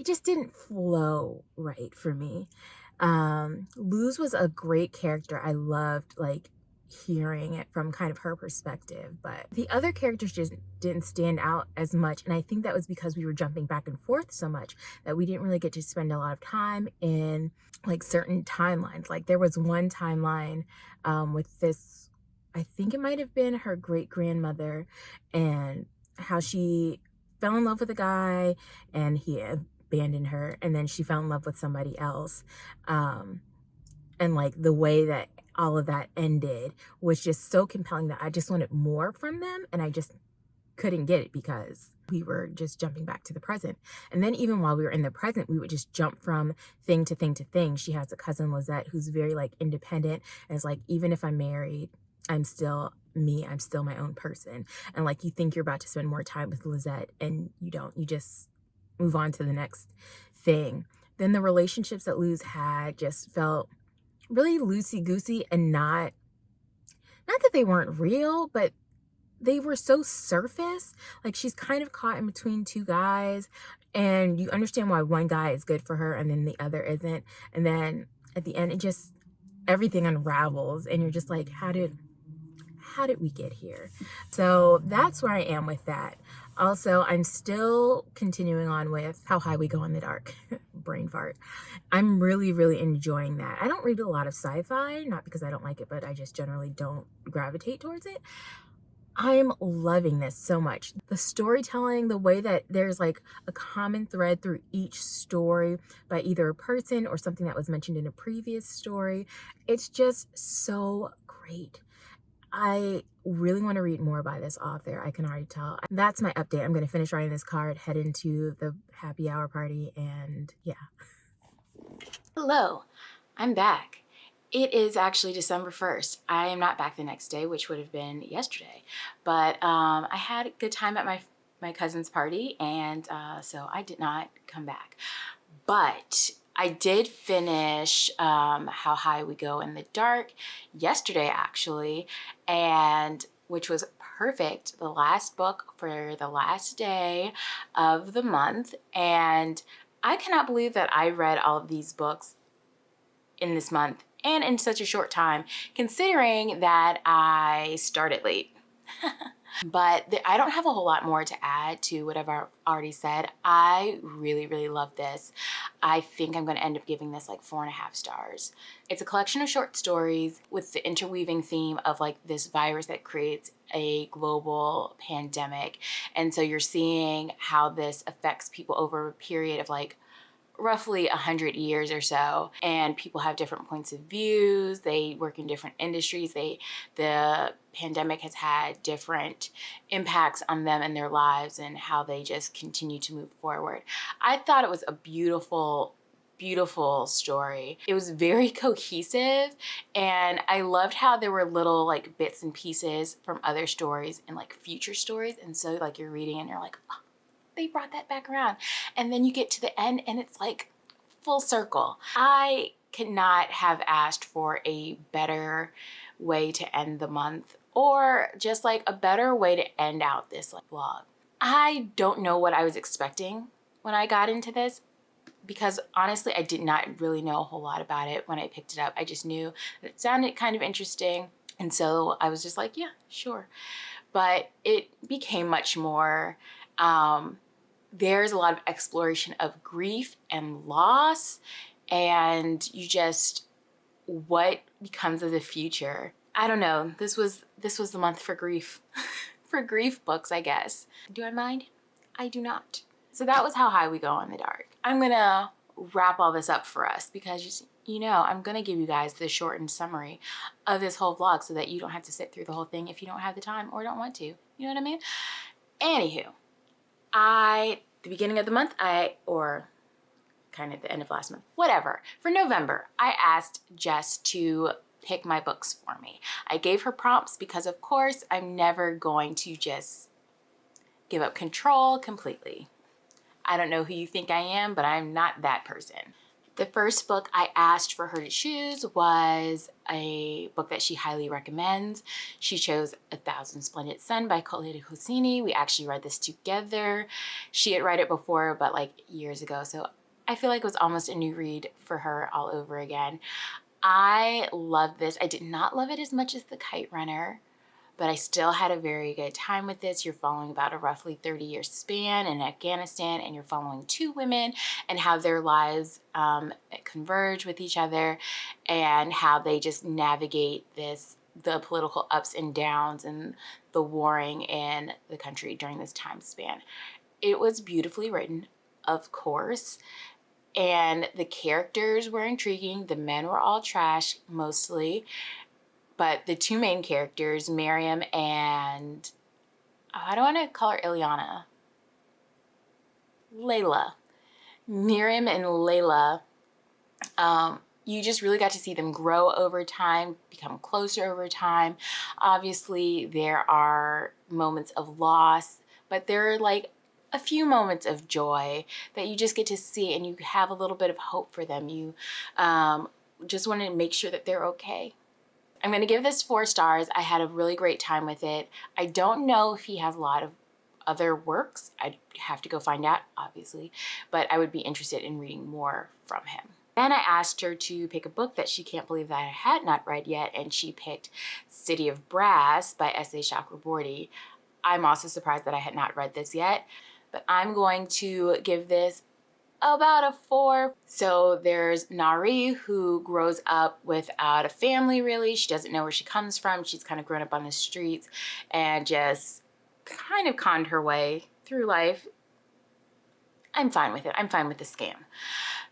just didn't flow right for me. Luz was a great character. I loved like hearing it from kind of her perspective, but the other characters just didn't stand out as much, and I think that was because we were jumping back and forth so much that we didn't really get to spend a lot of time in like certain timelines. Like there was one timeline with this, I think it might have been her great-grandmother, and how she fell in love with a guy and he abandoned her, and then she fell in love with somebody else, and like the way that all of that ended was just so compelling that I just wanted more from them, and I just couldn't get it because we were just jumping back to the present. And then even while we were in the present, we would just jump from thing to thing to thing. She has a cousin, Lizette, who's very like independent, and it's like, even if I'm married, I'm still me, I'm still my own person. And like you think you're about to spend more time with Lizette and you don't, you just move on to the next thing. Then the relationships that Luz had just felt really loosey-goosey, and not that they weren't real, but they were so surface. Like she's kind of caught in between two guys, and you understand why one guy is good for her and then the other isn't. And then at the end, it just, everything unravels and you're just like, how did we get here? So that's where I am with that. Also, I'm still continuing on with How High We Go in the Dark. Brain fart. I'm really, really enjoying that. I don't read a lot of sci-fi, not because I don't like it, but I just generally don't gravitate towards it. I'm loving this so much. The storytelling, the way that there's like a common thread through each story by either a person or something that was mentioned in a previous story. It's just so great. I really want to read more by this author. I can already tell. That's my update. I'm going to finish writing this card, head into the happy hour party, and yeah. Hello, I'm back. It is actually December 1st. I am not back the next day, which would have been yesterday, but I had a good time at my cousin's party, and so I did not come back. But I did finish How High We Go in the Dark yesterday, actually, and which was perfect. The last book for the last day of the month, and I cannot believe that I read all of these books in this month and in such a short time, considering that I started late. But I don't have a whole lot more to add to what I've already said. I really, really love this. I think I'm going to end up giving this like 4.5 stars. It's a collection of short stories with the interweaving theme of like this virus that creates a global pandemic. And so you're seeing how this affects people over a period of like roughly 100 years or so, and people have different points of views. They work in different industries. The pandemic has had different impacts on them and their lives and how they just continue to move forward. I thought it was a beautiful story. It was very cohesive, and I loved how there were little like bits and pieces from other stories and like future stories, and so like you're reading and you're like, oh, they brought that back around. And then you get to the end and it's like full circle. I could not have asked for a better way to end the month, or just like a better way to end out this like vlog. I don't know what I was expecting when I got into this, because honestly, I did not really know a whole lot about it when I picked it up. I just knew that it sounded kind of interesting. And so I was just like, yeah, sure. But it became much more. There's a lot of exploration of grief and loss, and what becomes of the future. I don't know. This was the month for grief, for grief books, I guess. Do I mind? I do not. So that was How High We Go in the Dark. I'm gonna wrap all this up for us because I'm gonna give you guys the shortened summary of this whole vlog so that you don't have to sit through the whole thing if you don't have the time or don't want to. You know what I mean? Anywho, the beginning of the month, or kind of the end of last month, whatever. For November, I asked Jess to pick my books for me. I gave her prompts because of course I'm never going to just give up control completely. I don't know who you think I am, but I'm not that person. The first book I asked for her to choose was a book that she highly recommends. She chose A Thousand Splendid Sun by Khaled Hosseini. We actually read this together. She had read it before, but like years ago, so I feel like it was almost a new read for her all over again. I love this. I did not love it as much as The Kite Runner, but I still had a very good time with this. You're following about a roughly 30-year span in Afghanistan, and you're following two women and how their lives converge with each other and how they just navigate the political ups and downs and the warring in the country during this time span. It was beautifully written, of course, and the characters were intriguing. The men were all trash, mostly. But the two main characters, Miriam and, I don't want to call her Ileana, Layla. Miriam and Layla, you just really got to see them grow over time, become closer over time. Obviously, there are moments of loss, but there are like a few moments of joy that you just get to see, and you have a little bit of hope for them. You just want to make sure that they're okay. I'm going to give this 4 stars. I had a really great time with it. I don't know if he has a lot of other works. I'd have to go find out, obviously, but I would be interested in reading more from him. Then I asked her to pick a book that she can't believe that I had not read yet, and she picked City of Brass by S.A. Chakraborty. I'm also surprised that I had not read this yet, but I'm going to give this about a 4. So there's Nari, who grows up without a family, really. She doesn't know where she comes from. She's kind of grown up on the streets and just kind of conned her way through life. I'm fine with it. I'm fine with the scam.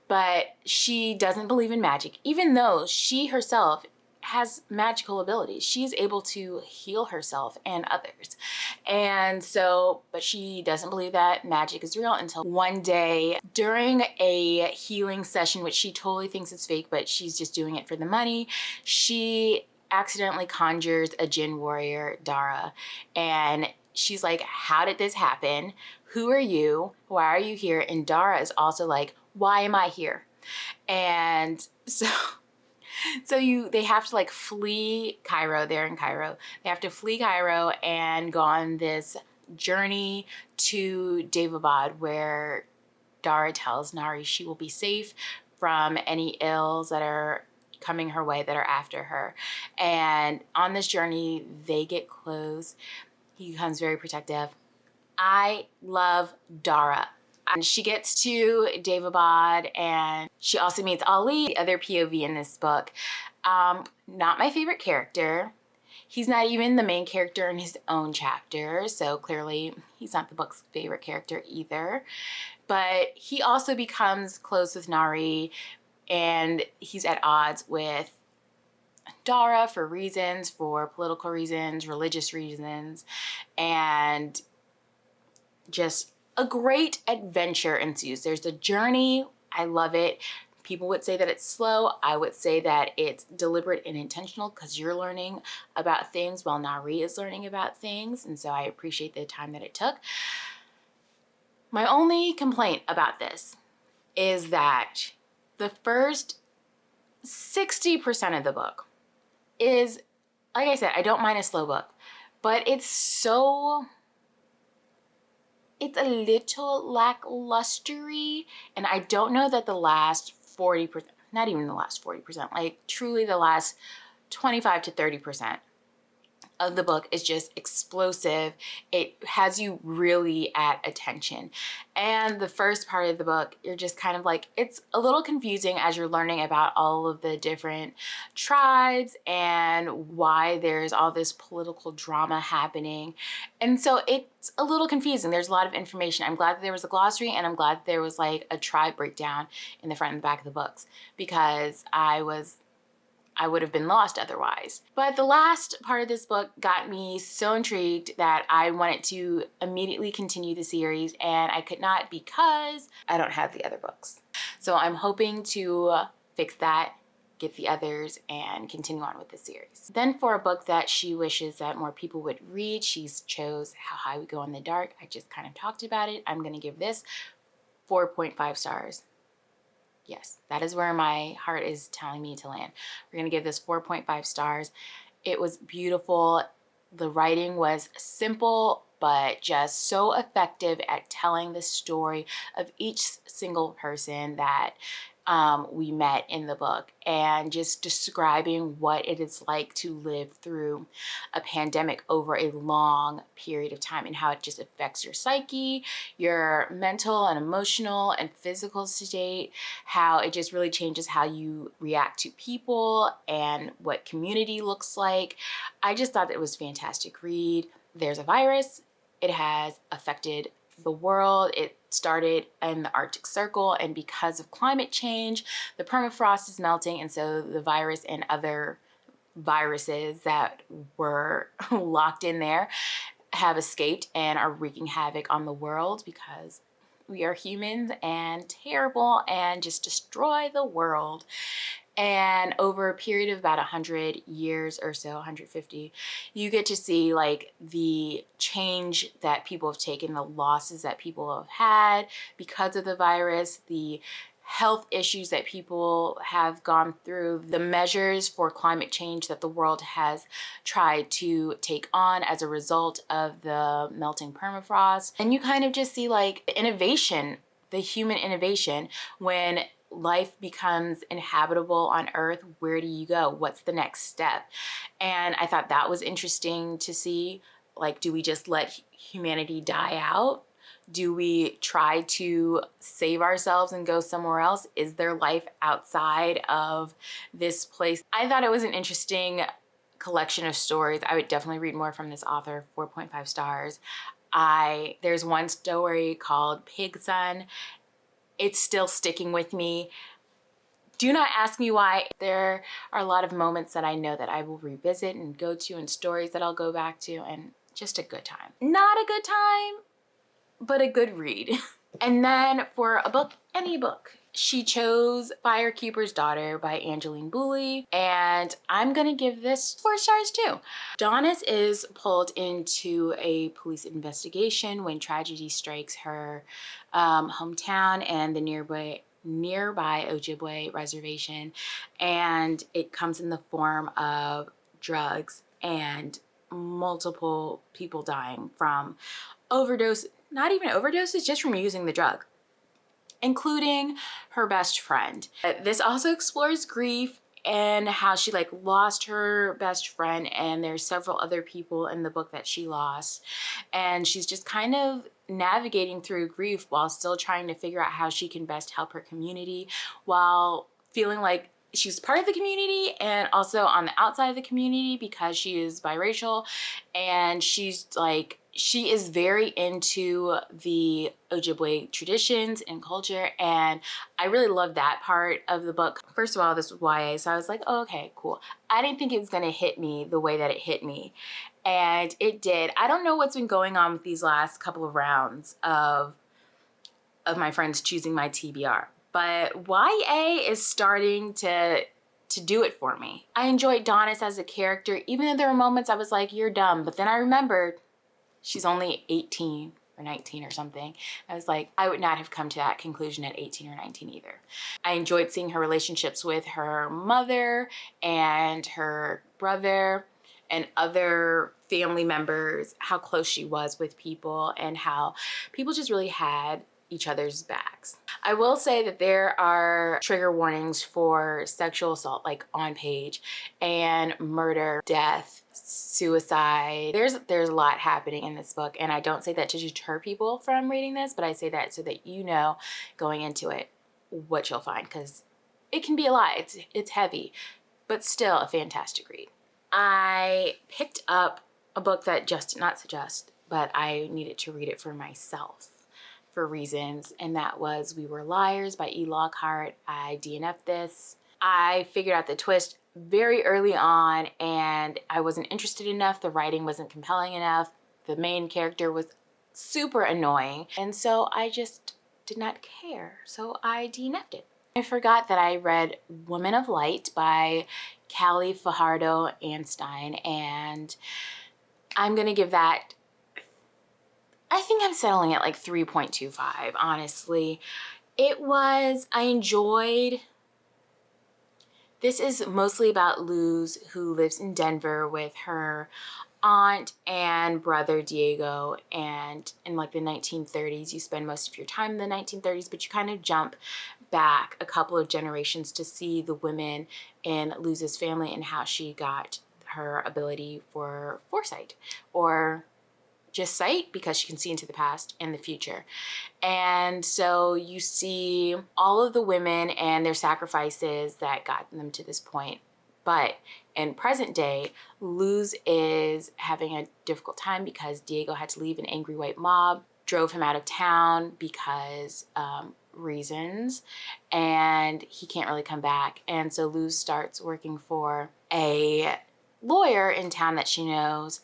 But she doesn't believe in magic, even though she herself has magical abilities. She's able to heal herself and others. And so, but she doesn't believe that magic is real until one day during a healing session, which she totally thinks is fake, but she's just doing it for the money. She accidentally conjures a Jinn warrior, Dara, and she's like, how did this happen? Who are you? Why are you here? And Dara is also like, why am I here? And so they have to like flee Cairo. They're in Cairo. They have to flee Cairo and go on this journey to Daevabad, where Dara tells Nari she will be safe from any ills that are coming her way, that are after her. And on this journey, they get close. He becomes very protective. I love Dara. And she gets to Daevabad, and she also meets Ali, the other POV in this book. Not my favorite character. He's not even the main character in his own chapter, so clearly he's not the book's favorite character either. But he also becomes close with Nari, and he's at odds with Dara for reasons, for political reasons, religious reasons, and just a great adventure ensues. There's a journey. I love it. People would say that it's slow. I would say that it's deliberate and intentional, because you're learning about things while Nari is learning about things. And so I appreciate the time that it took. My only complaint about this is that the first 60% of the book is, like I said, I don't mind a slow book, but it's a little lacklustery, and I don't know that the last 40%, not even the last 40%, like truly the last 25 to 30% of the book is just explosive. It has you really at attention. And the first part of the book, you're just kind of like, it's a little confusing as you're learning about all of the different tribes and why there's all this political drama happening. And so it's a little confusing. There's a lot of information. I'm glad that there was a glossary, and I'm glad that there was like a tribe breakdown in the front and the back of the books, because I would have been lost otherwise. But the last part of this book got me so intrigued that I wanted to immediately continue the series, and I could not because I don't have the other books. So I'm hoping to fix that, get the others, and continue on with the series. Then for a book that she wishes that more people would read, she chose How High We Go in the Dark. I just kind of talked about it. I'm gonna give this 4.5 stars. Yes, that is where my heart is telling me to land. We're gonna give this 4.5 stars. It was beautiful. The writing was simple, but just so effective at telling the story of each single person that we met in the book, and just describing what it is like to live through a pandemic over a long period of time, and how it just affects your psyche, your mental and emotional and physical state, how it just really changes how you react to people and what community looks like. I just thought that it was a fantastic read. There's a virus. It has affected the world. It started in the Arctic Circle, and because of climate change, the permafrost is melting, and so the virus and other viruses that were locked in there have escaped and are wreaking havoc on the world, because we are humans and terrible and just destroy the world. And over a period of about 100 years or so, 150, you get to see like the change that people have taken, the losses that people have had because of the virus, the health issues that people have gone through, the measures for climate change that the world has tried to take on as a result of the melting permafrost. And you kind of just see like the innovation, the human innovation, when life becomes inhabitable on Earth. Where do you go? What's the next step? And I thought that was interesting to see. Like, do we just let humanity die out? Do we try to save ourselves and go somewhere else? Is there life outside of this place? I thought it was an interesting collection of stories. I would definitely read more from this author, 4.5 stars. There's one story called Pig Son. It's still sticking with me. Do not ask me why. There are a lot of moments that I know that I will revisit and go to, and stories that I'll go back to, and just a good time. Not a good time, but a good read. And then for a book, any book, she chose Firekeeper's Daughter by Angeline Boulley, and I'm gonna give this 4 stars too. Donis is pulled into a police investigation when tragedy strikes her hometown and the nearby Ojibwe reservation, and it comes in the form of drugs and multiple people dying from overdose, not even overdoses, just from using the drug, including her best friend. This also explores grief and how she lost her best friend, and there's several other people in the book that she lost, and she's just kind of navigating through grief while still trying to figure out how she can best help her community while feeling like she's part of the community and also on the outside of the community because she is biracial, and she is very into the Ojibwe traditions and culture, and I really love that part of the book. First of all, this was YA, so I was like, oh, okay, cool. I didn't think it was gonna hit me the way that it hit me, and it did. I don't know what's been going on with these last couple of rounds of my friends choosing my TBR, but YA is starting to do it for me. I enjoyed Donis as a character, even though there were moments I was like, you're dumb, but then I remembered she's only 18 or 19 or something. I was like, I would not have come to that conclusion at 18 or 19 either. I enjoyed seeing her relationships with her mother and her brother and other family members, how close she was with people and how people just really had each other's backs. I will say that there are trigger warnings for sexual assault, like on page, and murder, death, suicide. There's a lot happening in this book, and I don't say that to deter people from reading this, but I say that so that you know going into it what you'll find, because it can be a lot. It's heavy, but still a fantastic read. I picked up a book that not suggest, but I needed to read it for myself for reasons, and that was We Were Liars by E. Lockhart. I DNF'd this. I figured out the twist very early on, and I wasn't interested enough. The writing wasn't compelling enough. The main character was super annoying, and so I just did not care. So I DNF'd it. I forgot that I read Woman of Light by Callie Fajardo Anstein, and I'm gonna give that, I think I'm settling at like 3.25, honestly. I enjoyed. This is mostly about Luz, who lives in Denver with her aunt and brother Diego, and in like the 1930s, you spend most of your time in the 1930s, but you kind of jump back a couple of generations to see the women in Luz's family and how she got her ability for foresight, or just sight, because she can see into the past and the future. And so you see all of the women and their sacrifices that got them to this point. But in present day, Luz is having a difficult time because Diego had to leave. An angry white mob drove him out of town because reasons, and he can't really come back. And so Luz starts working for a lawyer in town that she knows.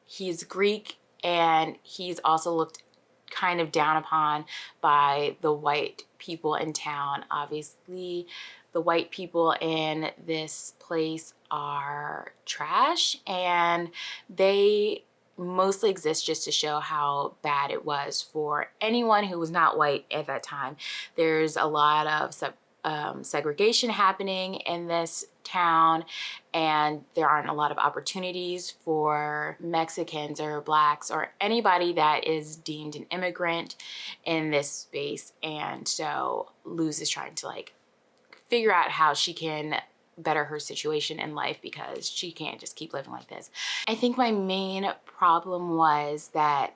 He's Greek, and he's also looked kind of down upon by the white people in town. Obviously, the white people in this place are trash, and they mostly exist just to show how bad it was for anyone who was not white at that time. There's a lot of segregation happening in this town, and there aren't a lot of opportunities for Mexicans or Blacks or anybody that is deemed an immigrant in this space. And so Luz is trying to figure out how she can better her situation in life, because she can't just keep living like this. I think my main problem was that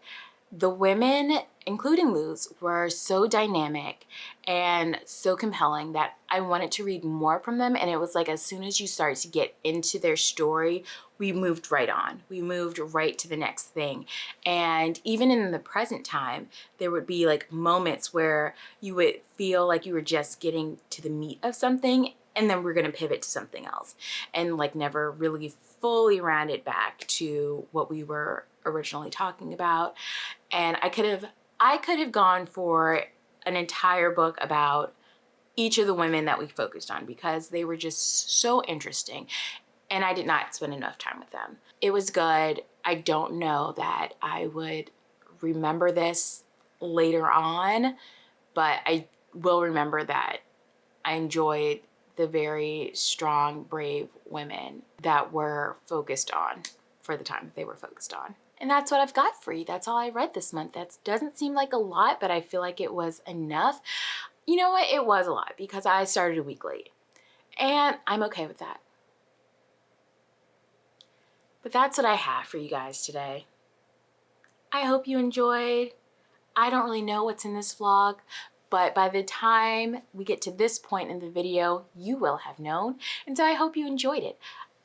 The women, including Luz, were so dynamic and so compelling that I wanted to read more from them. And it was like as soon as you start to get into their story, we moved right on. We moved right to the next thing. And even in the present time, there would be like moments where you would feel like you were just getting to the meat of something, and then we're gonna pivot to something else and like never really fully round it back to what we were originally talking about. And I could have gone for an entire book about each of the women that we focused on because they were just so interesting, and I did not spend enough time with them. It was good. I don't know that I would remember this later on, but I will remember that I enjoyed the very strong, brave women that were focused on for the time that they were focused on. And that's what I've got for you. That's all I read this month. That doesn't seem like a lot, but I feel like it was enough. You know what? It was a lot because I started a week late, and I'm okay with that. But that's what I have for you guys today. I hope you enjoyed. I don't really know what's in this vlog, but by the time we get to this point in the video, you will have known. And so I hope you enjoyed it.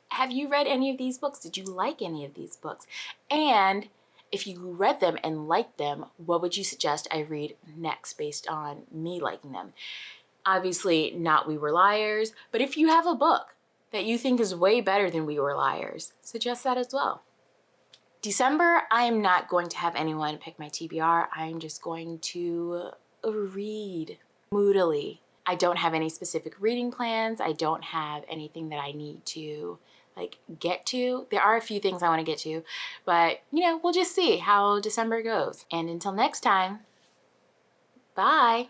Have you read any of these books? Did you like any of these books? And if you read them and liked them, what would you suggest I read next based on me liking them? Obviously not We Were Liars, but if you have a book that you think is way better than We Were Liars, suggest that as well. December, I am not going to have anyone pick my TBR. I'm just going to read moodily. I don't have any specific reading plans. I don't have anything that I need to like get to. There are a few things I want to get to, but you know, we'll just see how December goes. And until next time, bye.